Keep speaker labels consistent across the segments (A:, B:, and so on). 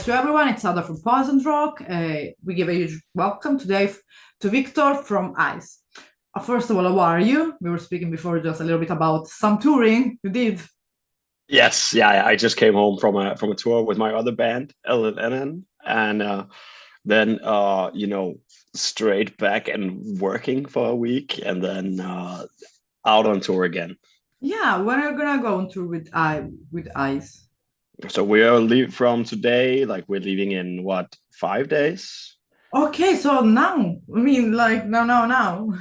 A: to everyone. It's Ada from Poison Rock. We give a huge welcome today to Victor from ICE. First of all, how are you? We were speaking before just a little bit about some touring you did.
B: Yes, yeah, I just came home from a tour with my other band, LNN, and then straight back and working for a week, and then out on tour again.
A: Yeah, when are you gonna go on tour with ICE?
B: So we are leave from today, like we're leaving in what, 5 days?
A: Okay, so now, I mean, like now,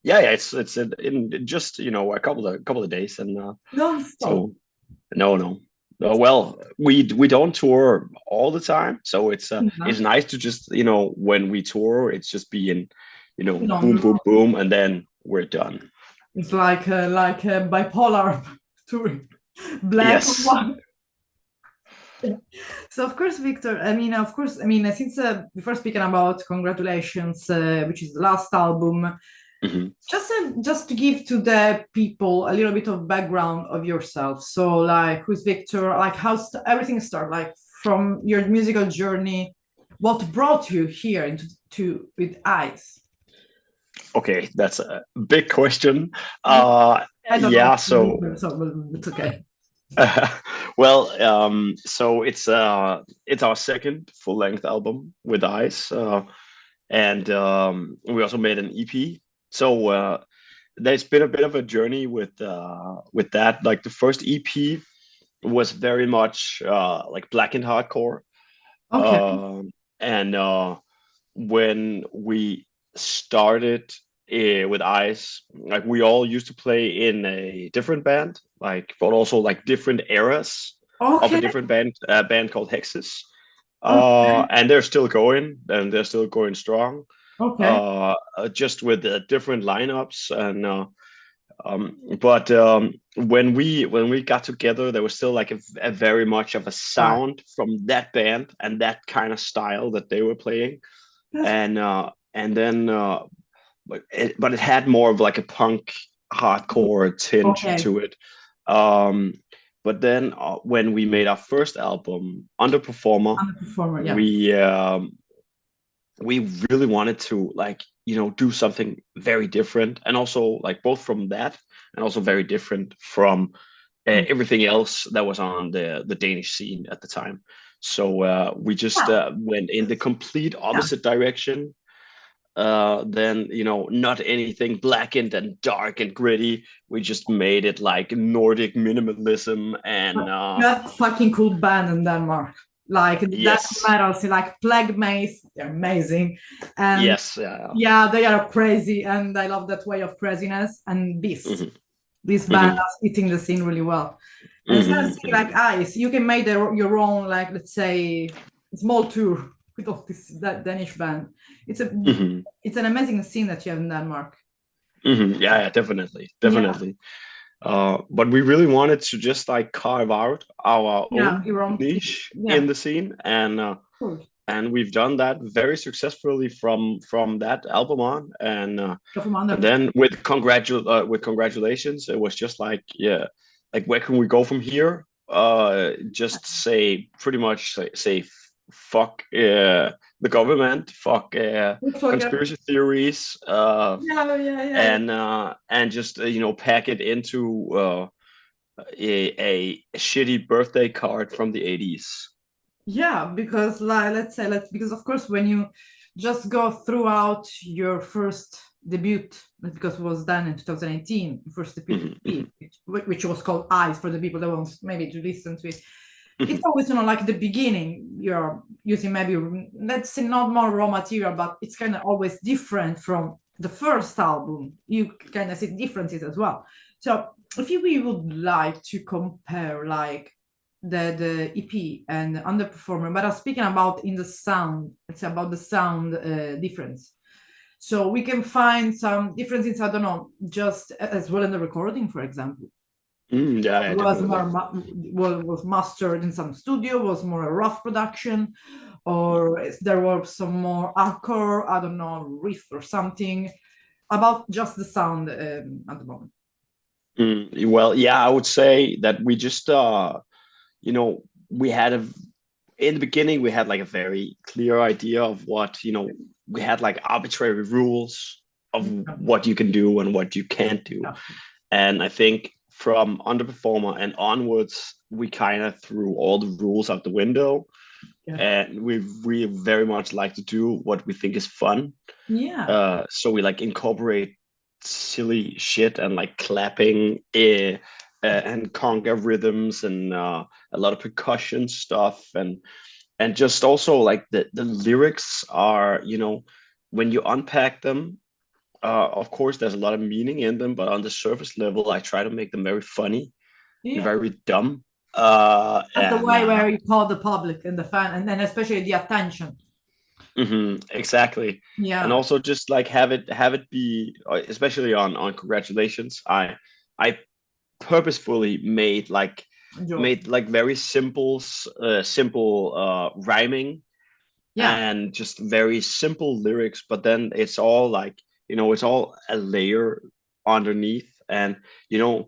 B: Yeah, it's in just a couple of days, and
A: non-stop.
B: so no. Well, we don't tour all the time, so
A: Yeah.
B: it's nice to just when we tour, it's just being boom
A: Long.
B: boom boom, and then we're done.
A: It's like a bipolar touring, black and
B: Yes.
A: white. So of course, Victor, since before speaking about Congratulations, which is the last album,
B: Mhm.
A: just to give to the people a little bit of background of yourself. So like, who's Victor? Like, how everything started, like from your musical journey, what brought you here into to with Eyes?
B: Okay, that's a big question.
A: Yeah,
B: Uh,
A: I don't
B: yeah,
A: know,
B: so
A: so but it's okay.
B: well, so it's our second full-length album with Ice, and we also made an EP. So there's been a bit of a journey with that. Like the first EP was very much like black and hardcore.
A: Okay,
B: And when we started with Ice, like we all used to play in a different band, like but also like different eras of a
A: okay,
B: different band called Hexes.
A: okay,
B: And they're still going, and they're still going strong.
A: okay.
B: Just with different lineups, and but when we got together, there was still like a very much of a
A: Right.
B: sound from that band and that kind of style that they were playing,
A: That's
B: and then but it had more of like a punk hardcore tinge
A: okay.
B: to it. Um, but then when we made our first album, Underperformer,
A: I'm a performer, yeah.
B: we we really wanted to like do something very different, and also like both from that and also very different from everything else that was on the Danish scene at the time. So we just
A: Yeah,
B: went in the complete
A: yeah.
B: opposite direction. Then not anything blackened and dark and gritty. We just made it like Nordic minimalism, and
A: You have fucking cool band in Denmark. Like that
B: yes,
A: metal, see, like Plague Maze, they're amazing. And
B: yes, yeah.
A: yeah, they are crazy, and I love that way of craziness. And
B: Hmm.
A: this band
B: Hmm.
A: is hitting the scene really well. And instead of
B: Hmm.
A: saying like Ice, you can make your own, like let's say, small tour with all this that Danish band. It's a
B: Hmm.
A: it's an amazing scene that you have in Denmark.
B: Hmm. Yeah, yeah, definitely,
A: Yeah,
B: definitely. But we really wanted to just like carve out our
A: yeah,
B: own
A: your own piece.
B: niche
A: Yeah,
B: in
A: of
B: the scene, and
A: course.
B: we've done that very successfully from that album on,
A: So from
B: and
A: under,
B: then with congratulations, it was just like, yeah, like where can we go from here? Just say pretty much say fuck the government, fuck conspiracy theories,
A: yeah, yeah, yeah.
B: and just pack it into a shitty birthday card from the 80s.
A: Yeah, because like let's because of course when you just go throughout your first debut, because it was done in 2018, first debut,
B: Hmm. Hmm.
A: which was called Eyes for the people that want maybe to listen to it. It's
B: Hmm.
A: always like the beginning. You're using maybe let's say not more raw material, but it's kind of always different from the first album. You kind of see differences as well. So if we would like to compare like the EP and Underperformer, but I'm speaking about in the sound. It's about the sound difference. So we can find some differences. I don't know, just as well in the recording, for example.
B: Yeah, yeah,
A: Was
B: definitely.
A: more was mastered in some studio, was more a rough production, or there was some more hardcore, I don't know, riff or something about just the sound at the moment.
B: Well, yeah, I would say that we just you know we had in the beginning we had like a very clear idea of what, we had like arbitrary rules of
A: Yeah,
B: what you can do and what you can't do.
A: yeah,
B: And I think from Underperformer and onwards, we kind of threw all the rules out the window,
A: yeah.
B: and we very much like to do what we think is fun.
A: Yeah.
B: So we like incorporate silly shit and like clapping, and conga rhythms, and a lot of percussion stuff, and just also like the lyrics are, when you unpack them, of course there's a lot of meaning in them, but on the surface level I try to make them very funny and
A: Yeah.
B: very dumb.
A: That's the
B: And
A: way where you call the public and the fan, and then especially the attention.
B: exactly. And
A: Yeah.
B: also just like have it be, especially on congratulations, I purposefully
A: Joke.
B: made like very simple rhyming,
A: Yeah.
B: and just very simple lyrics, but then it's all like, it's all a layer underneath. And
A: Yeah.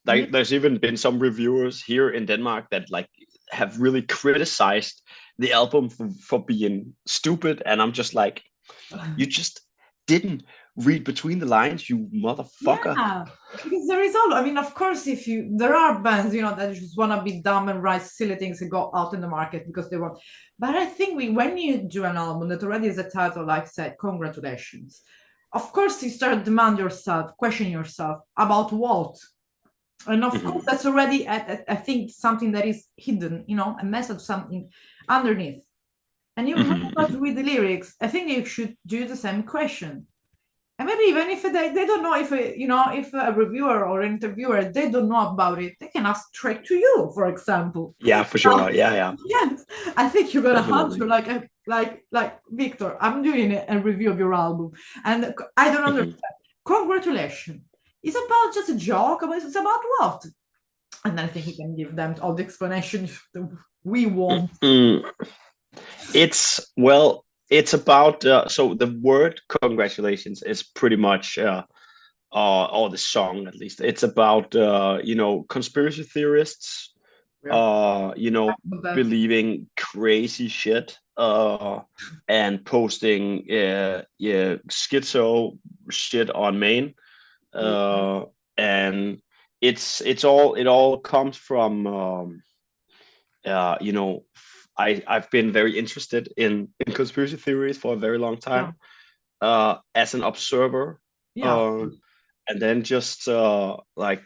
B: like there's even been some reviewers here in Denmark that like have really criticized the album for being stupid, and I'm just like, you just didn't read between the lines, you motherfucker.
A: Yeah. Because there is all, I mean, of course, if you, there are bands, that just want to be dumb and write silly things and go out in the market because they want. But I think when you do an album that already has a title, like I said, congratulations, of course, you start demand yourself, question yourself about what. And of course,
B: Mhm,
A: that's already, I think, something that is hidden, a message, something underneath. And you
B: mhm,
A: might not read the lyrics. I think you should do the same question. And maybe even if they don't know, if a reviewer or interviewer, they don't know about it, they can ask straight to you, for example.
B: yeah, for sure, yeah,
A: Yes, I think you're gonna answer
B: definitely.
A: like Victor. I'm doing a review of your album, and I don't
B: Mhm.
A: understand. Congratulations. It's about just a joke, but it's about what? And I think he can give them all the explanation we want.
B: Mm, it's well, it's about, so the word congratulations is pretty much, or the song at least. It's about, conspiracy theorists,
A: Yeah, that.
B: believing crazy shit, and posting, yeah, schizo shit on Maine,
A: Yeah,
B: uh, and it all comes from, I've been very interested in conspiracy theories for a very long
A: yeah,
B: time, as an observer,
A: yeah. Of
B: uh,
A: course.
B: and then just like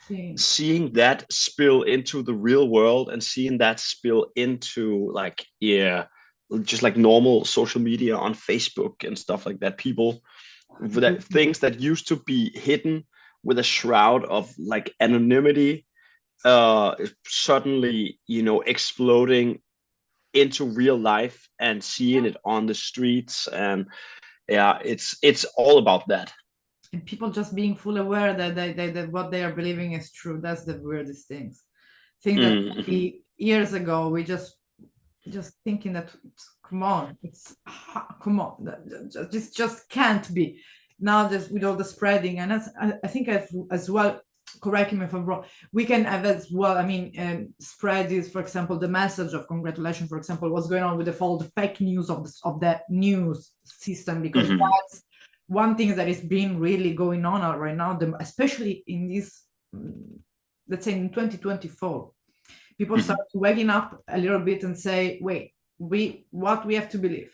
A: See,
B: seeing that spill into the real world, and seeing that spill into like, yeah, just like normal social media on Facebook and stuff like that. People, that things that used to be hidden with a shroud of like anonymity, suddenly, exploding into real life, and seeing it on the streets. And yeah, it's all about that.
A: and people just being full aware that what they are believing is true. That's the weirdest things. Think that
B: Mm-hmm.
A: years ago we just thinking that, come on, come on, this just can't be. Now just with all the spreading, and I think as well, correct me if I'm wrong, we can have as well, I mean, spread this, for example, the message of congratulations, for example, what's going on with the fake news of the news system, because
B: Mm-hmm.
A: that's one thing that is being really going on right now, especially in this, let's say in 2024, people
B: Mm-hmm.
A: start waking up a little bit and say, wait, what we have to believe?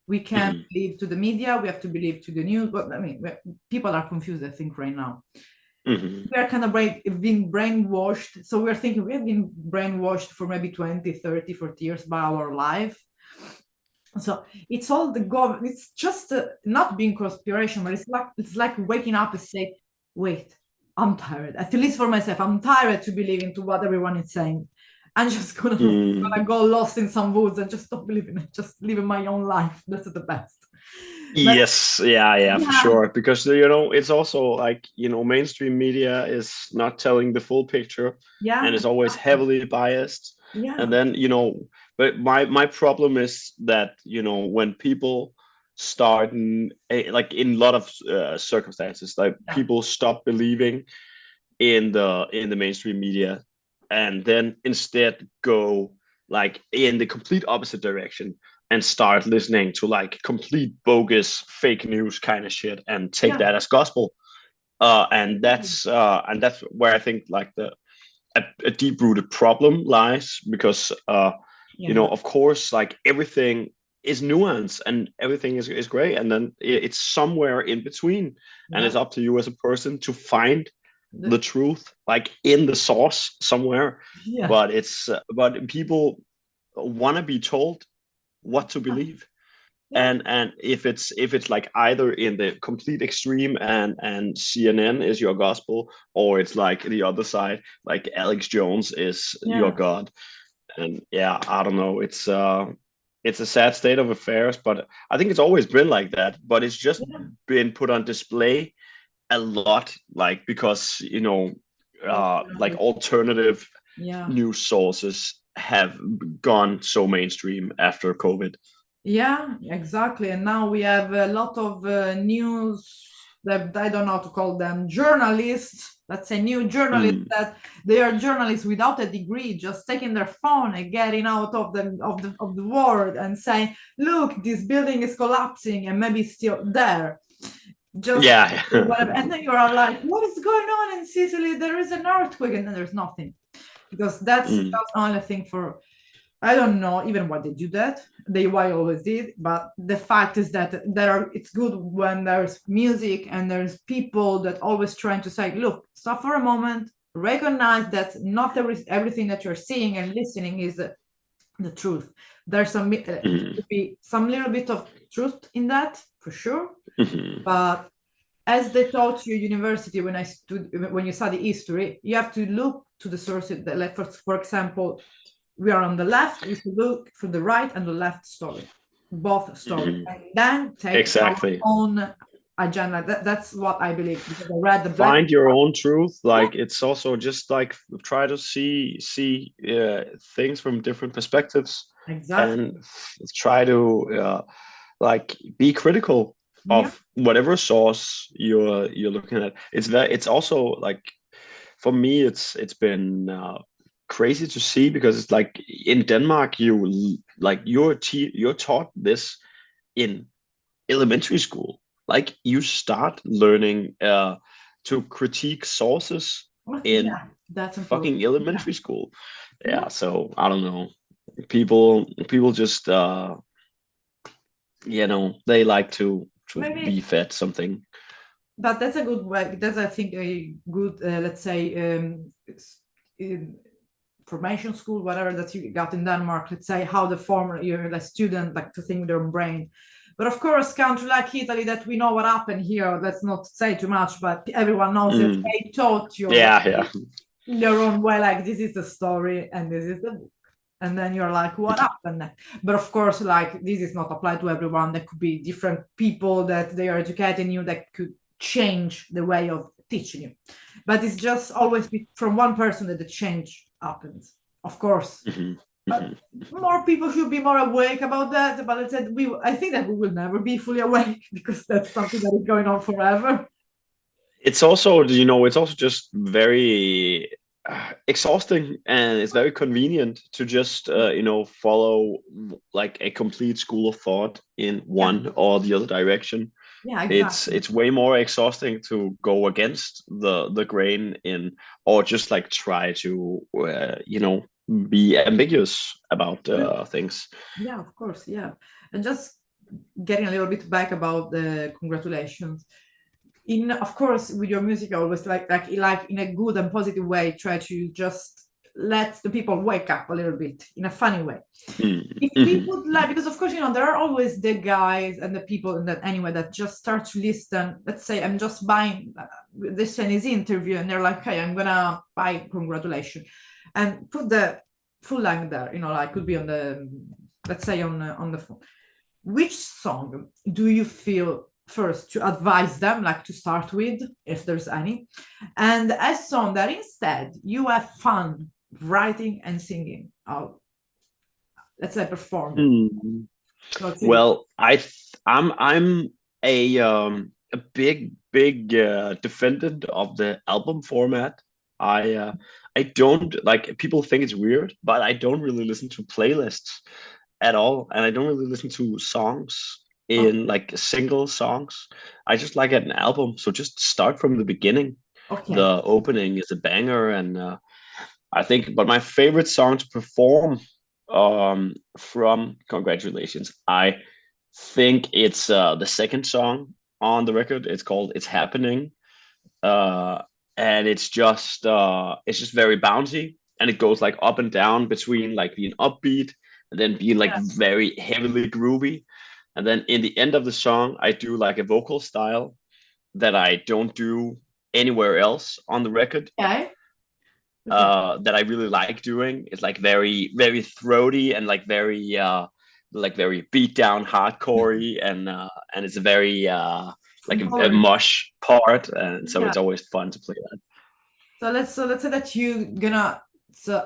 A: We can't
B: Mm-hmm.
A: believe to the media, we have to believe to the news. But I mean, people are confused, I think, right now.
B: Mm-hmm.
A: We are kind of being brainwashed. So we're thinking we have been brainwashed for maybe 20, 30, 40 years by our life. So it's all the government. It's just not being conspiration, but it's like waking up and say, wait, I'm tired. At least for myself, I'm tired to believe into what everyone is saying. I'm just gonna go lost in some woods and just stop believing it. Just living my own life. That's the best. But
B: Yes, yeah, for
A: yeah,
B: sure. Because it's also like, mainstream media is not telling the full picture, and
A: yeah,
B: is always heavily biased. And
A: yeah,
B: then, but my problem is that, when people start like in a lot of circumstances, like
A: yeah,
B: people stop believing in the mainstream media, and then instead go like in the complete opposite direction and start listening to like complete bogus fake news kind of shit and take
A: Yeah.
B: that as gospel. And that's where I think like a deep rooted problem lies, because
A: Yeah.
B: of course, like everything is nuance and everything is great, and then it's somewhere in between, and
A: Yeah.
B: it's up to you as a person to find the
A: The-
B: truth like in the source somewhere.
A: yeah.
B: But people want to be told what to believe,
A: Yeah.
B: and if it's like either in the complete extreme and CNN is your gospel, or it's like the other side, like Alex Jones is your
A: Yeah.
B: God. And yeah, I don't know, it's a sad state of affairs, but I think it's always been like that, but it's just
A: Yeah.
B: been put on display a lot, like because like
A: Definitely.
B: alternative
A: Yeah.
B: news sources have gone so mainstream after COVID.
A: Yeah, exactly. And now we have a lot of news that I don't know how to call them journalists. Let's say new journalists
B: Mm.
A: that they are journalists without a degree, just taking their phone and getting out of the world and saying, "Look, this building is collapsing and maybe it's still there." Just
B: Yeah.
A: whatever. And then you are like, "What is going on in Sicily? There is an earthquake," and then there's nothing, because that's
B: Mm.
A: just only thing for I don't know even why they do that. They why always did, but the fact is that it's good when there's music and there's people that always trying to say, look, stop for a moment, recognize that not everything that you're seeing and listening is the truth. There's
B: Mm.
A: could be some little bit of truth in that for sure,
B: Mm.
A: but as they taught you university when you study history, you have to look to the sources that, like for example, we are on the left, we should look for the right and the left story, both stories,
B: Mm.
A: and then take our
B: Exactly.
A: own agenda. That's what I believe, because I read the black.
B: Find your own truth.
A: Yeah,
B: Like it's also just like try to see things from different perspectives,
A: exactly.
B: and try to like be critical
A: Yeah,
B: of whatever source you're looking at. It's also like, for me, it's been crazy to see, because it's like in Denmark, like you're taught this in elementary school. Like you start learning to critique sources in
A: yeah, that's important.
B: fucking
A: Yeah,
B: elementary school.
A: yeah,
B: Yeah, so I don't know. People just they like to be
A: maybe,
B: fed something.
A: but that's a good way. That's I think a good, let's say, formation school, whatever that you got in Denmark. Let's say how the former you're the student like to think with their brain. But of course, country like Italy, that we know what happened here. Let's not say too much, but everyone knows that
B: Mm.
A: they taught your
B: Yeah, yeah.
A: way, their own way. Like this is the story, and this is the book. And then you're like, what happened? But of course, like this is not applied to everyone. There could be different people that they are educating you that could change the way of teaching you. But it's just always from one person that the change happens. Of course,
B: Hmm.
A: but
B: Hmm.
A: more people should be more awake about that. But I think that we will never be fully awake because that's something that is going on forever.
B: It's also just very exhausting, and it's very convenient to just follow like a complete school of thought in
A: Yeah,
B: one or the other direction.
A: yeah,
B: it's
A: exactly.
B: it's way more exhausting to go against the grain in, or just like try to be ambiguous about
A: Yeah,
B: things.
A: yeah, of course, yeah. And just getting a little bit back about the congratulations. In of course, with your music, I always like in a good and positive way, try to just let the people wake up a little bit in a funny way. If we
B: Mm-hmm.
A: would like, because of course, there are always the guys and the people in that anyway that just start to listen. Let's say I'm just buying this Chinese interview, and they're like, "Hey, I'm gonna buy congratulations," and put the full length there. Like could be on the, let's say on the phone. Which song do you feel first to advise them, like to start with, if there's any, and a song that instead you have fun writing and singing out, let's say performing.
B: Hmm.
A: So it's a,
B: Well, I'm a big defendant of the album format. I don't like people think it's weird, but I don't really listen to playlists at all, and I don't really listen to songs
A: Oh,
B: in like single songs. I just like an album, so just start from the beginning.
A: okay.
B: The opening is a banger, and I think. But my favorite song to perform from Congratulations, I think it's the second song on the record. It's called "It's Happening." uh, and it's just very bouncy, and it goes like up and down between like being upbeat and then being like
A: Yeah.
B: very heavily groovy, and then in the end of the song I do like a vocal style that I don't do anywhere else on the record,
A: Okay. Okay.
B: that I really like doing. It's like very throaty and like very beat down hardcorey, and it's a very like a
A: Boring.
B: mosh part, and so
A: Yeah.
B: it's always fun to play that.
A: So let's say that you gonna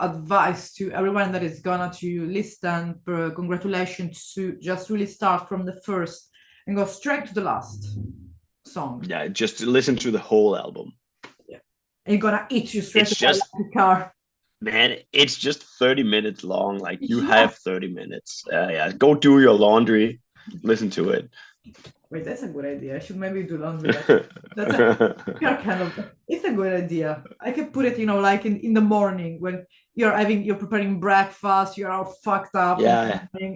A: advise to everyone that is gonna to listen. Congratulations to just really start from the first and go straight to the last song.
B: Yeah, just to listen to the whole album.
A: Yeah. And you're gonna eat you straight
B: It's
A: away
B: just
A: like a car.
B: Man, it's just 30 minutes long. Like you
A: Yeah.
B: have 30 minutes. Yeah, go do your laundry, listen to it.
A: Wait, that's a good idea. I should maybe do laundry. That's a you're kind of it's a good idea. I could put it, like in the morning when you're preparing breakfast, you're all fucked up in the
B: Yeah,
A: morning.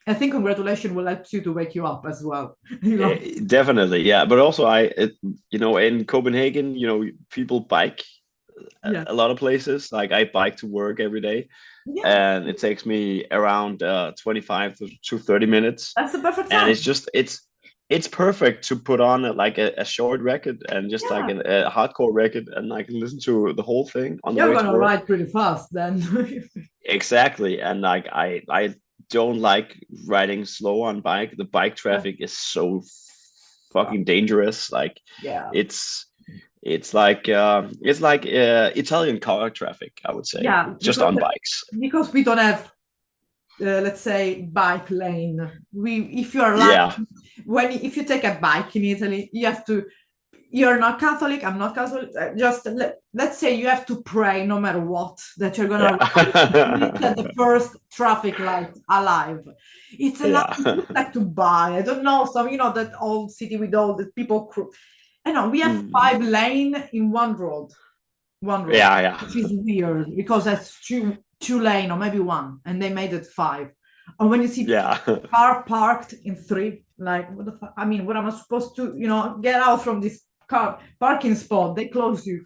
A: I think congratulations will help you to wake you up as well. You know?
B: definitely. Yeah, but also in Copenhagen, people bike
A: Yeah.
B: a lot of places. Like I bike to work every day,
A: Yeah,
B: and it takes me around 25 to 30 minutes.
A: that's the perfect
B: And
A: time.
B: it's perfect to put on a short record and just like
A: Yeah.
B: a hardcore record, and I can listen to the whole thing on the
A: You're
B: way to
A: gonna
B: work.
A: ride pretty fast then.
B: Exactly. And like I don't like riding slow on bike. The bike
A: Yeah.
B: traffic is so fucking dangerous. Like
A: Yeah.
B: it's it's like Italian car traffic, I would say,
A: Yeah,
B: just
A: because
B: on bikes.
A: because we don't have let's say bike lane. We if you are like
B: Yeah.
A: if you take a bike in Italy, you're not Catholic, I'm not Catholic. Just let's say you have to pray no matter what that you're gonna reach
B: Yeah.
A: at the first traffic light alive. It's a lot.
B: Yeah.
A: It's not like to buy. I don't know. Some that old city with all the people. I know we have
B: Mm.
A: 5 lane in one road,
B: Yeah, yeah.
A: which is weird because that's two lane or maybe one, and they made it 5. And when you see
B: Yeah.
A: car parked in 3, like what the fuck? I mean, what am I supposed to, get out from this car parking spot? They close you,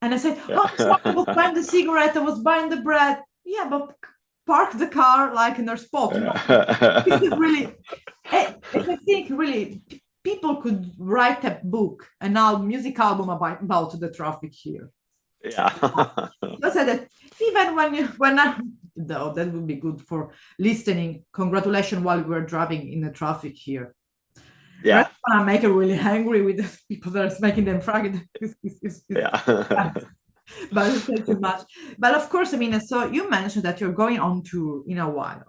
A: and I said, "Oh, sorry, I was buying the cigarette, I was buying the bread." Yeah, but park the car like in their spot. This is really. I think really people could write a book, and now music album about the traffic here.
B: Yeah.
A: I said that even though that would be good for listening. Congratulations while we're driving in the traffic here. But
B: Yeah.
A: I want to make it really angry with the people that are making them fragile.
B: Yeah.
A: But it's too much. But of course, I mean, so you mentioned that you're going on tour in a while.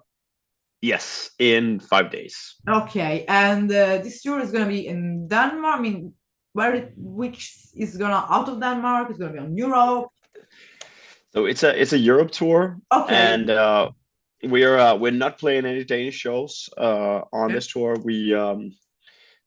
B: Yes, in 5 days.
A: Okay, and this tour is going to be in Denmark. I mean, which is going to out of Denmark? It's going to be on Europe.
B: So it's a Europe tour,
A: Okay.
B: and we're not playing any Danish shows on
A: Okay.
B: this tour.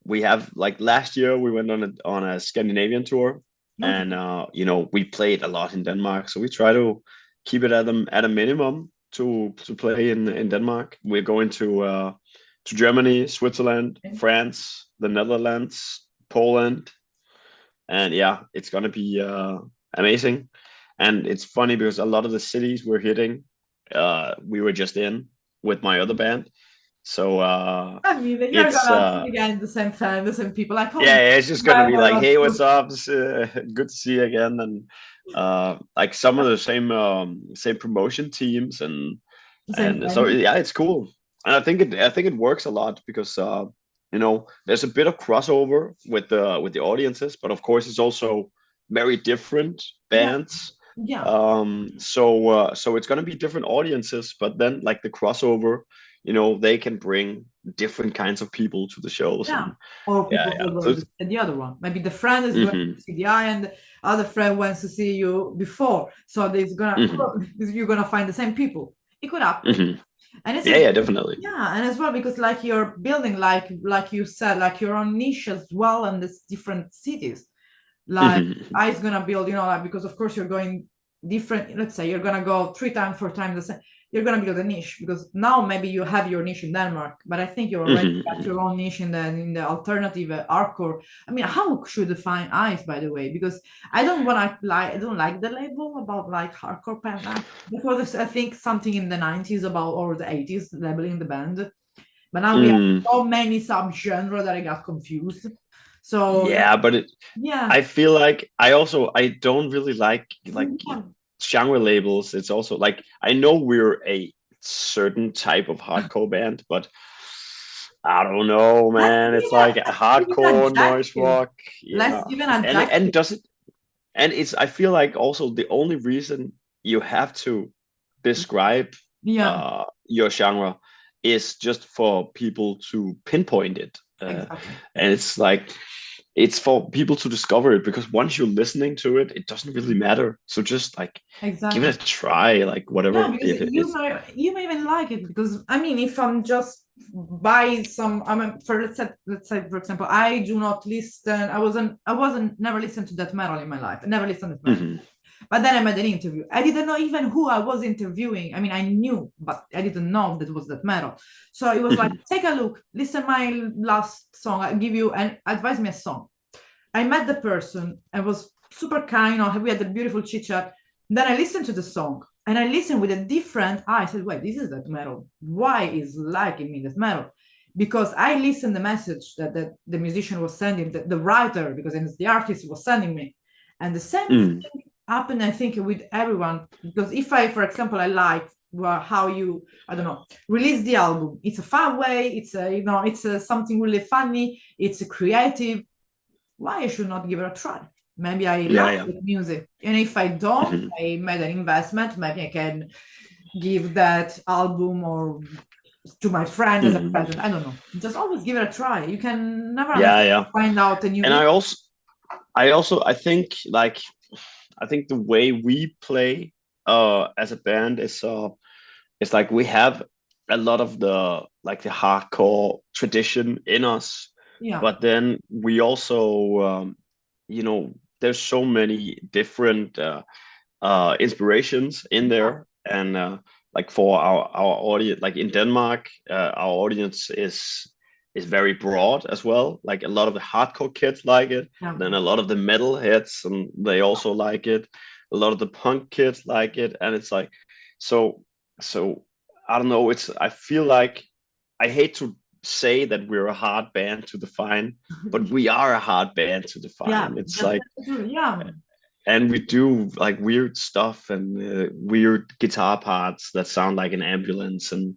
B: We have like last year we went on a Scandinavian tour, and
A: Okay.
B: we played a lot in Denmark, so we try to keep it at a minimum to play in Denmark. We're going to Germany, Switzerland, France, the Netherlands, Poland, and yeah, it's gonna be amazing. And it's funny because a lot of the cities we're hitting, we were just in with my other band. So
A: I mean, you're
B: it's
A: gonna see again the same fan, the same people. Like, oh,
B: yeah, it's just gonna be like, hey, what's up? Good to see you again. And like some of the same promotion teams, and
A: the same
B: and so
A: venue.
B: yeah, it's cool. And I think it works a lot because there's a bit of crossover with the audiences, but of course it's also very different
A: Yeah,
B: bands.
A: yeah,
B: So it's gonna be different audiences, but then like the crossover, they can bring different kinds of people to the shows.
A: Yeah.
B: And
A: Or people
B: yeah.
A: will
B: So
A: go to see the other one. Maybe the friend is going
B: hmm
A: to see the eye, and the other friend wants to see you before. So there's gonna
B: hmm
A: you're gonna find the same people. It could happen.
B: hmm
A: And it's
B: yeah, definitely.
A: yeah, and as well because like you're building like you said, like your own niche as well in these different cities. Like
B: hmm
A: I is gonna build, like because of course you're going different. Let's say you're gonna go 3 times, 4 times the same. You're gonna build a niche because now maybe you have your niche in Denmark, but I think you already got
B: hmm
A: your own niche in the alternative hardcore. I mean, how should you define ice, by the way? Because I don't like the label about like hardcore band because I think something in the 90s about or the 80s labeling the band, but now we have
B: mm,
A: so many subgenre that I got confused. So
B: yeah, but
A: yeah,
B: I feel like I don't really like
A: yeah.
B: genre labels. It's also like I know we're a certain type of hardcore band, but I don't know, man. It's like
A: Let's give it
B: hardcore noise
A: adjective.
B: rock.
A: Let's
B: Yeah.
A: give an
B: And
A: adjective.
B: does it and it's I feel like also the only reason you have to describe
A: Yeah,
B: your genre is just for people to pinpoint it.
A: exactly.
B: And it's like it's for people to discover it because once you're listening to it, it doesn't really matter. So just like give
A: Exactly.
B: it a try, like
A: Yeah,
B: whatever
A: because
B: it is.
A: you may even like it because I mean, if I'm just buy some, I mean, for let's say for example, I do not listen. I wasn't never listened to that metal in my life. I never listened to metal.
B: Hmm
A: But then I made an interview. I didn't know even who I was interviewing. I mean, I knew, but I didn't know that was that metal. So it was like,
B: hmm
A: take a look, listen my last song. I give you and advise me a song. I met the person. I was super kind. We had a beautiful chit chat. Then I listened to the song and I listened with a different eye. I said, wait, this is that metal. Why is liking me that metal? Because I listened the message that the musician was sending, the writer, because it's the artist was sending me. And the same
B: mm
A: thing happened, I think, with everyone. Because if I, for example, I like how you, I don't know, release the album. It's a fun way. It's something really funny. It's a creative, why I should not give it a try? Maybe I
B: Yeah,
A: like
B: yeah.
A: the music. And if I don't,
B: hmm
A: I made an investment. Maybe I can give that album or to my friend as a
B: hmm
A: present. I don't know. Just always give it a try. You can never
B: Yeah,
A: understand,
B: yeah.
A: find out a new
B: And
A: niche.
B: I also I think the way we play as a band is it's like we have a lot of the hardcore tradition in us,
A: Yeah.
B: but then we also there's so many different inspirations in there. And like for our audience, like in Denmark, our audience is very broad as well. Like a lot of the hardcore kids like it,
A: Yeah.
B: then a lot of the metal heads, and they also like it. A lot of the punk kids like it, and it's like so so I don't know. I feel like I hate to say that we're a hard band to define, but we are a hard band to
A: Yeah.
B: define. It's
A: Just
B: like,
A: yeah.
B: and we do like weird stuff and weird guitar parts that sound like an ambulance, and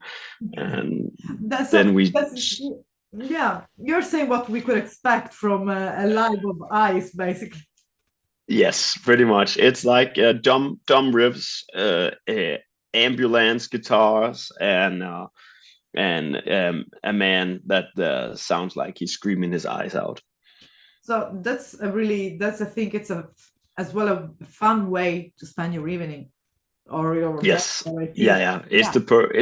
A: That's so
B: then we
A: that's yeah. You're saying what we could expect from a live of ice, basically.
B: yes, pretty much. It's like dumb riffs, ambulance guitars, and a man that sounds like he's screaming his eyes out.
A: So that's I think it's a as well a fun way to spend your evening or your day
B: Yes,
A: or it
B: yeah,
A: is.
B: yeah.
A: Yeah.
B: It's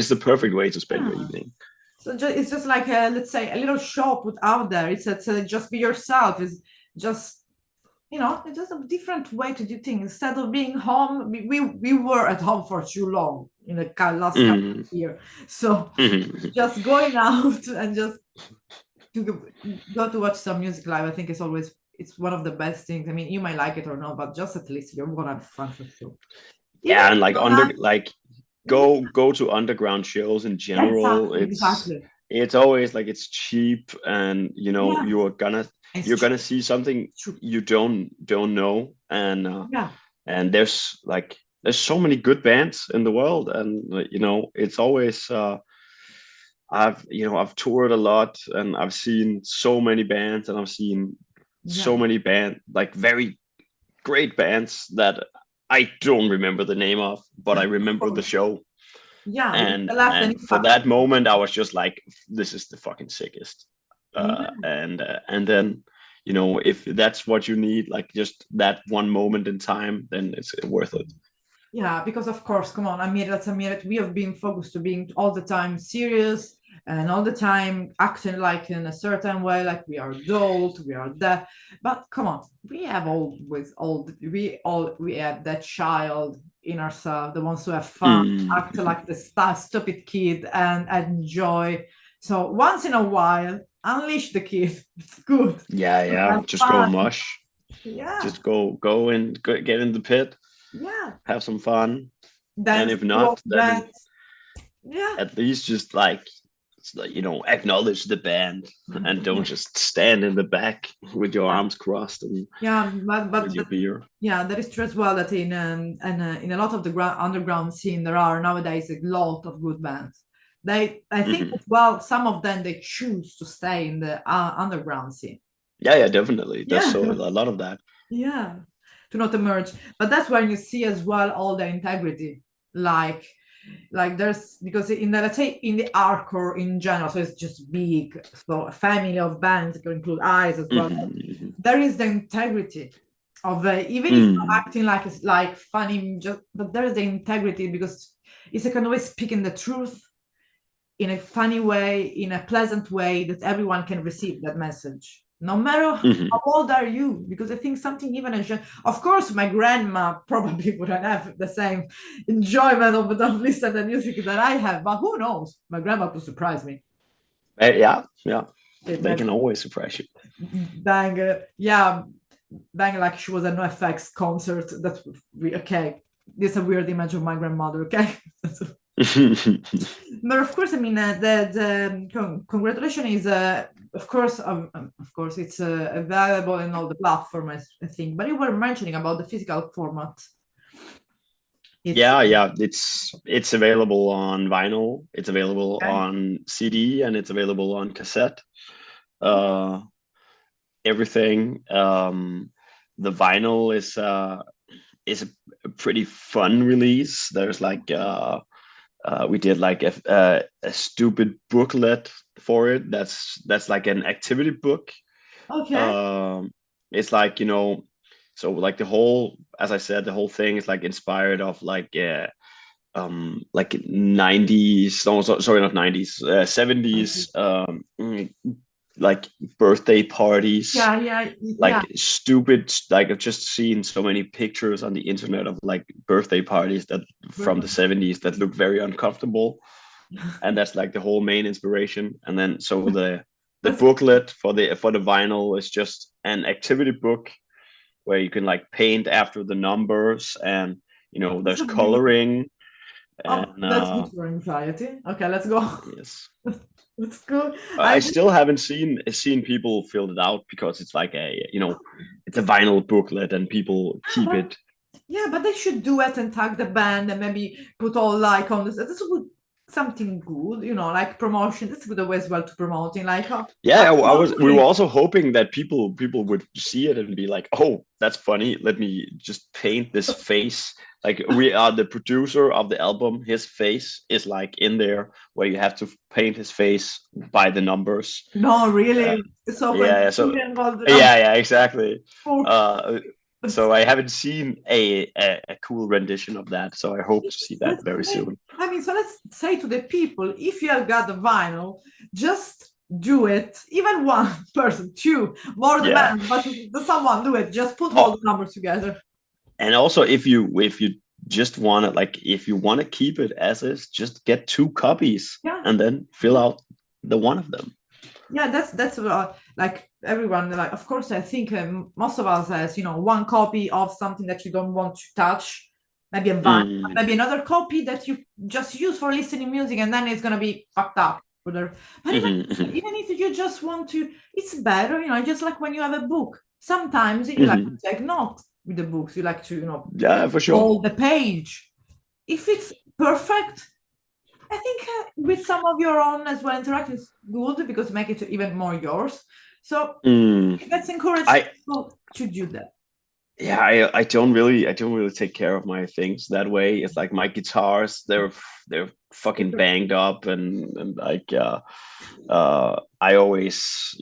B: the perfect way to spend your
A: Yeah.
B: evening.
A: So it's just like let's say a little shop put out there. It's a just be yourself. It's just it's just a different way to do things. Instead of being home, we were at home for too long in the last couple
B: Mm,
A: of years. So
B: mhm.
A: just going out and just to go to watch some music live, I think it's one of the best things. I mean, you might like it or not, but just at least you're gonna have fun for sure. Even
B: Yeah,
A: if
B: and like
A: you don't like, yeah,
B: go to underground shows in
A: yeah,
B: general.
A: exactly,
B: It's
A: exactly.
B: it's always like it's cheap, and
A: Yeah, it's
B: you're
A: true.
B: gonna see something
A: It's true.
B: you don't know.
A: Yeah,
B: And there's so many good bands in the world, and it's always I've toured a lot, and I've seen so many bands, and I've seen
A: yeah.
B: so many like very great bands that I don't remember the name of, but I
A: Of
B: remember the
A: course.
B: show.
A: Yeah, because
B: and
A: they left an
B: and for
A: impact.
B: that moment I was just like, this is the fucking sickest.
A: Yeah.
B: And then, you know, if that's what you need, like just that one moment in time, then it's worth it.
A: Yeah, because of course, come on, Amirat, we have been focused to being all the time serious and all the time acting like in a certain way, like we are adult, we are that. But come on, we have always we have that child in ourselves, the ones who have fun, act
B: Mm.
A: like the stupid kid and enjoy. So once in a while, unleash the kid. It's good.
B: Yeah,
A: Have
B: just go
A: fun.
B: mush.
A: Yeah,
B: Just go and get in the pit,
A: yeah.
B: have some fun, and
A: Dance,
B: if
A: walk,
B: not, then
A: dance. Yeah.
B: at least just like, you know, acknowledge the band and don't just stand in the back with your
A: Yeah,
B: arms crossed and
A: yeah,
B: with your beer.
A: yeah, that is true as well. That in a lot of the underground scene, there are nowadays a lot of good bands. I think
B: Hmm.
A: as well, some of them they choose to stay in the underground scene.
B: Yeah, definitely. There's
A: Yeah,
B: so a lot of that.
A: yeah, to not emerge. But that's when you see as well all the integrity, like there's because in the let's say in the hardcore in general, so it's just big, so a family of bands that can include eyes as well.
B: Hmm.
A: There is the integrity of even if you're
B: Mm.
A: acting like it's like funny, just but there's the integrity because it's a kind of way speaking the truth in a funny way, in a pleasant way that everyone can receive that message. No matter
B: Hmm.
A: how old are you, because I think something even as of course my grandma probably wouldn't have the same enjoyment of listening to music that I have, but who knows? My grandma could surprise me.
B: Yeah.
A: It
B: They
A: might
B: can always surprise you.
A: bang, yeah, bang like she was at no FX concert. That's okay. This is a weird image of my grandmother. Okay, but of course, I mean the congratulation is of course it's available in all the platforms. I think, but you were mentioning about the physical format. It's
B: Yeah. It's available on vinyl. It's available
A: okay.
B: on CD, and it's available on cassette. Uh, Everything. The vinyl is a pretty fun release. There's like we did like a stupid booklet for it. That's like an activity book.
A: Okay.
B: Um, it's like, you know, so like the whole, as I said, the whole thing is like inspired of like 90s, no, sorry, not 90s, 70s, like birthday parties,
A: Yeah, yeah, yeah.
B: like stupid, like I've just seen so many pictures on the internet of like birthday parties that from the 70s that look very uncomfortable, and that's like the whole main inspiration. And then so the
A: That's
B: booklet for the vinyl is just an activity book where you can like paint after the numbers, and you know
A: that's
B: there's
A: amazing.
B: coloring.
A: Oh,
B: And
A: that's good for anxiety. Okay, let's go.
B: yes,
A: That's cool.
B: I still haven't seen people fill it out because it's like a, you know, it's a vinyl booklet and people
A: Yeah,
B: keep
A: but
B: it.
A: yeah, but they should do it and tag the band and maybe put all like on this. That's good, something good, like promotion. That's a good way as well to promoting. Like, oh,
B: Yeah,
A: I'm
B: I
A: not
B: was. We were
A: doing
B: also hoping that people would see it and be like, "Oh, that's funny. Let me just paint this face." Like we are the producer of the album. His face is like in there where you have to paint his face by the numbers.
A: no,
B: Uh,
A: really. So
B: yeah. So
A: confusing all the
B: yeah, exactly.
A: numbers.
B: Uh, so I haven't seen a cool rendition of that. So I hope to see that
A: Let's
B: very
A: say,
B: soon.
A: I mean, so let's say to the people, if you have got the vinyl, just do it. Even one person, two, more the
B: Yeah.
A: band, but someone do it. Just put all
B: Oh,
A: the numbers together.
B: and also, if you just want to, like, if you want to keep it as is, just get two copies
A: Yeah.
B: and then fill out the one of them.
A: Yeah, that's like everyone. Like, of course, I think most of us has one copy of something that you don't want to touch, maybe a vinyl,
B: Mm.
A: maybe another copy that you just use for listening music, and then it's gonna be fucked up. But
B: Hmm. Hmm.
A: even if you just want to, it's better. Just like when you have a book. Sometimes you like
B: Hmm.
A: to take notes with the books. You like to
B: Yeah, for sure.
A: hold the page. If it's perfect, I think with some of your own as well interaction is good because make it even more yours. So
B: Mm.
A: let's encourage
B: I
A: people to do that.
B: yeah, I don't really take care of my things that way. It's like my guitars, they're fucking banged up, and like I always,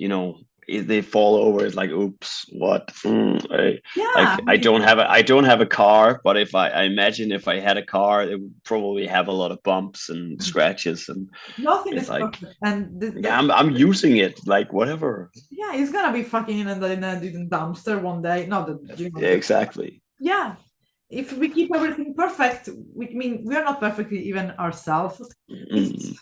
B: if they fall over, it's like, oops, what?
A: Yeah,
B: I don't have a car, but if I imagine if I had a car, it would probably have a lot of bumps and scratches, and
A: nothing
B: it's
A: is
B: like,
A: perfect. And
B: yeah, I'm using it, like whatever.
A: yeah, it's gonna be fucking in a dumpster one day. Not the
B: Yeah, exactly.
A: yeah. If we keep everything perfect, we mean we are not perfectly even ourselves. It's
B: Mm,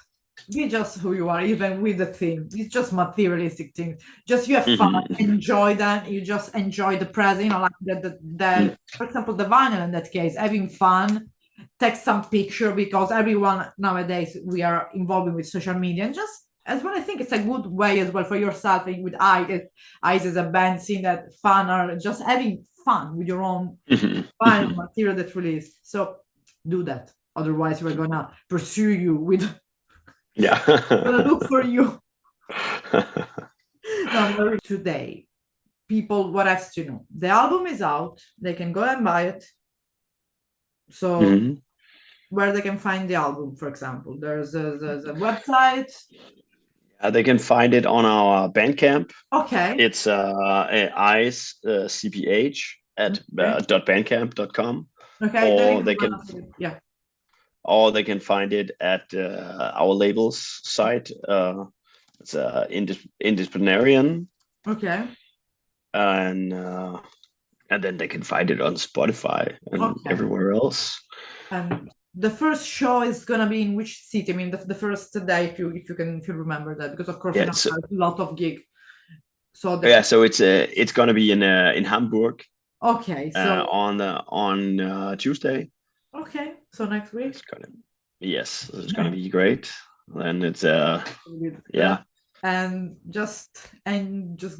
A: be just who you are, even with the thing. It's just materialistic things. Just you have fun,
B: mhm,
A: enjoy them. You just enjoy the present. Like
B: mhm,
A: for example, the vinyl in that case, having fun. Take some picture because everyone nowadays we are involving with social media and just as well. I think it's a good way as well for yourself and with eyes as a band, seeing that fun or just having fun with your own
B: mhm,
A: vinyl
B: mhm.
A: material that's released. So do that. Otherwise, we're gonna pursue you with
B: Yeah.
A: gonna look for you. No, today, people what has to know. The album is out. They can go and buy it. So
B: Mhm.
A: where they can find the album, for example, there's a website.
B: They can find it on our Bandcamp.
A: Okay.
B: It's eyes cph at
A: Okay.
B: .bandcamp.com,
A: Okay. The
B: or
A: link
B: they
A: I'm
B: can
A: gonna put it. Yeah.
B: find it at our label's site. It's Indisciplinarian,
A: Okay.
B: and then they can find it on Spotify and
A: Okay.
B: everywhere else.
A: And the first show is gonna be in which city? I mean, the first day, if you remember that, because of course
B: Yeah, so
A: there's a lot of gig. So
B: yeah, so it's gonna be in Hamburg
A: okay. So
B: on Tuesday.
A: okay. So next week.
B: It's gonna it's gonna be great. And it's yeah.
A: And just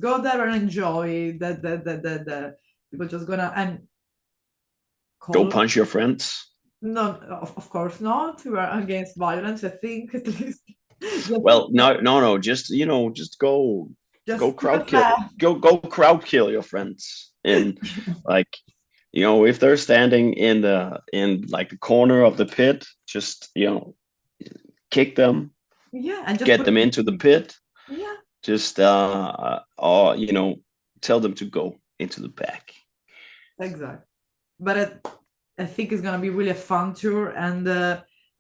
A: go there and enjoy the people just gonna and
B: Don't
A: call
B: punch your friends.
A: no of course not, we are against violence, I think, at least
B: Well, no. Just just go
A: just keep
B: crowd
A: it
B: kill.
A: fair.
B: Go crowd kill your friends. And like, if they're standing in like the corner of the pit, just kick them,
A: Yeah, and just
B: get
A: put
B: them into the pit.
A: yeah,
B: Just or tell them to go into the back.
A: exactly. But I think it's gonna be really a fun tour, and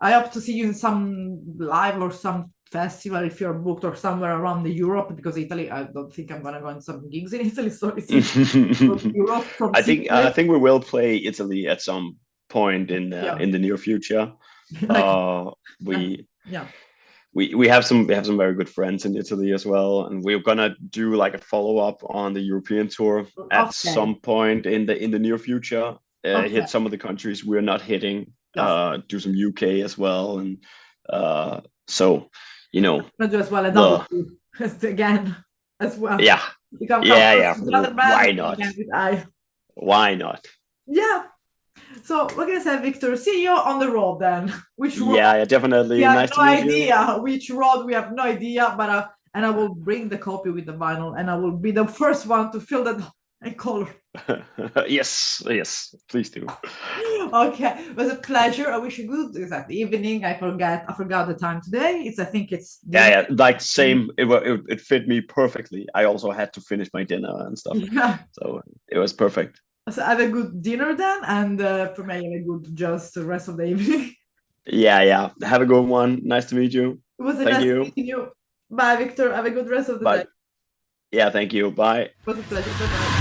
A: I hope to see you in some live or some festival if you're booked or somewhere around the Europe, because Italy, I don't think I'm gonna go in some gigs in Italy, so it's easy to go to Europe from
B: I
A: Sicily.
B: think we will play Italy at some point
A: Yeah,
B: in the near future.
A: like
B: We
A: yeah.
B: we have some very good friends in Italy as well, and we're gonna do like a follow up on the European tour at
A: Okay,
B: some point in the near future.
A: okay,
B: Hit some of the countries we're not hitting.
A: just
B: Do some UK as well, and so
A: not just well a double
B: the
A: again as well.
B: yeah
A: You can come
B: yeah.
A: first with the other band
B: Why
A: and
B: not?
A: again with I.
B: Why not?
A: Yeah. So what can I say, Victor? See you on the road then. Which road?
B: Yeah,
A: We
B: definitely.
A: have
B: Nice to
A: no
B: meet you.
A: idea which road. We have no idea, but and I will bring the copy with the vinyl, and I will be the first one to fill that and color.
B: Yes, please do.
A: Okay, it was a pleasure. I wish you good exactly evening. I forgot the time today. I think it's dinner.
B: Yeah, like same. It fit me perfectly. I also had to finish my dinner and stuff,
A: Yeah.
B: so it was perfect.
A: So have a good dinner then, and for me, have a good just the rest of the evening.
B: Yeah. Have a good one. Nice to meet you.
A: It was a
B: Thank
A: nice
B: you.
A: meeting you. Bye, Victor. Have a good rest of the day.
B: Bye. Yeah, thank you. Bye.
A: It was a pleasure. Bye bye.